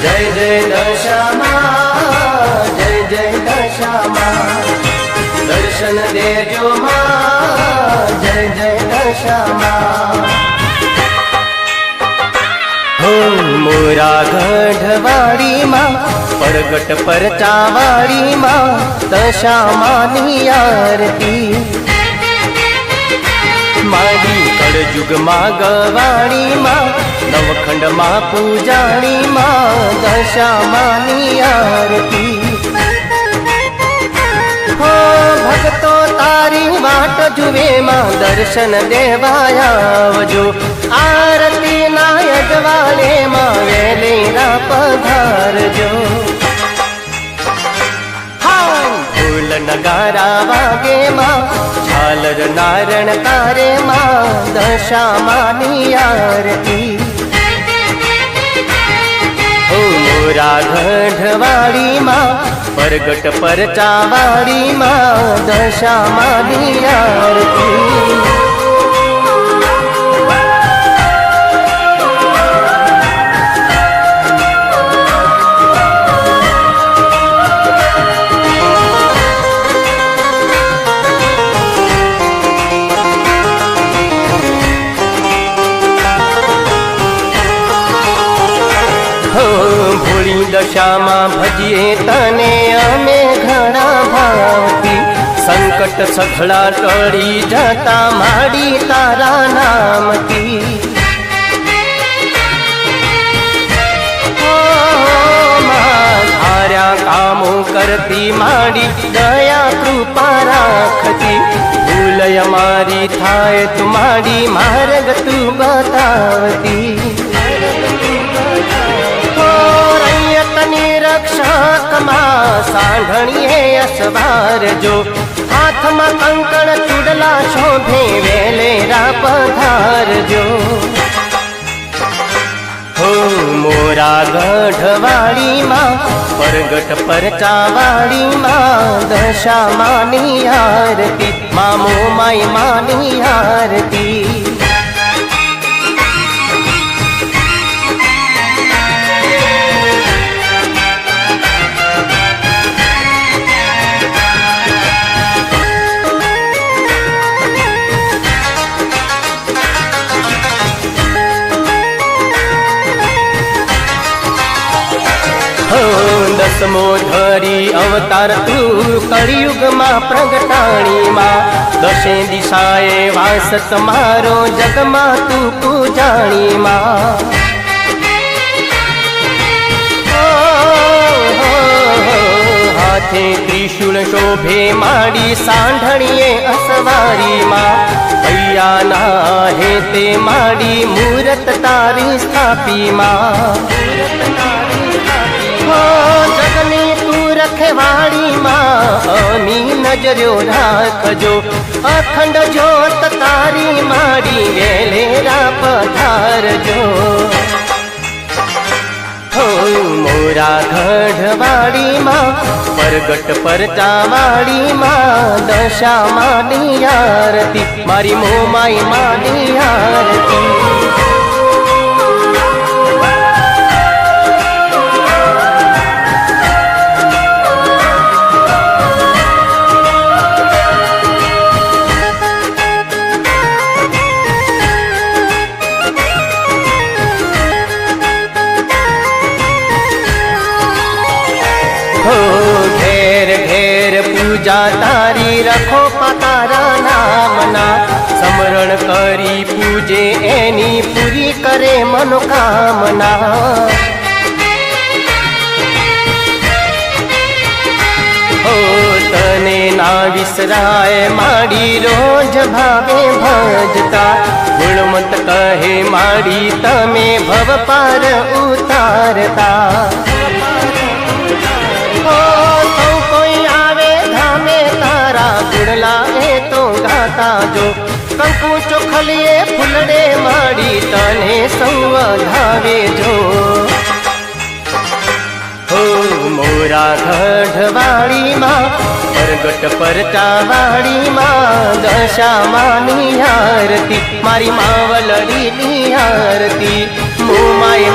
जय जय दशामा, जय जय दशामा, दर्शन देजो मां, जय जय दशामा। हो मोरा गढ़वाड़ी मां, परगट परचावाड़ी मां, दशामानी आरती मारी कड़जुग मां गवाणी मां, नवखंड मां पूजाणी मां, दशामानी आरती। हो भक्तो तारी वाट जुवे मां, दर्शन देवाया आवजो, आरती ना यजवाले मां, वेलेरा पधारजो। ढोल नगारा वागे मां, झालर नारण तारे मां, दशामानी आरती। हो मोरा गढ़वाड़ी मां, परगट परचावाड़ी मां, दशामानी आरती। भोली दशामा भजिए तने अमे घणा भावती, संकट सघड़ा टળી जता माड़ी तारा नामती। धार्या कामो करती माड़ी, दया कृपा राखती, भूल मारी थाय तुम्हारी, मार्ग तू बतावती। रक्षक मां सांढणीए असवार जो, हाथ में कंकण चूडला शोभे, वेलेरा पधार जो। हो मोरा गढ़वाड़ी मां, परगट परचावाड़ी मां, दशामानी आरती, मामो माई मानी आरती। दसमो धरी अवतार तू, कलियुग मां प्रगटाणी मां, दशे दिशाए वास तमारो, जग मां तू पूजाणी मां। हाथे त्रिशूल शोभे माड़ी, सांढणीए असवारी मां, भैया ना हेते माड़ी, मूरत तारी स्थापी मां। जगनी तू रखवाड़ी मां, अमी नजरो राखजो, अखंड जोत तारी माड़ी, वेलेरा पधारजो। हो मोरा गढ़वाड़ी मां, परगट परचावाड़ी मां, दशामानी आरती, मारी मोमाई मानी आरती। घेर घेर पूजा तारी, रखो पतारा नामना, समरण करी पूजे एनी, पूरी करे मनोकामना। हो तने ना विसराय माड़ी, रोज भावे भजता, હનુમંત કહે માડી તમે ભવ પાર ઉતારતા સૌ કોઈ આવે ધામે તારા ગુણલા એ તો ગાતા જો કંકુ ચોખલીએ ફૂલડે માડી તને સૌ ધાવે જો હો મોરા ગઢવાડીમાં પ્રગટ પરચા વાડીમાં દશામાની આરતી મારી માવલડીની આરતી મોમાય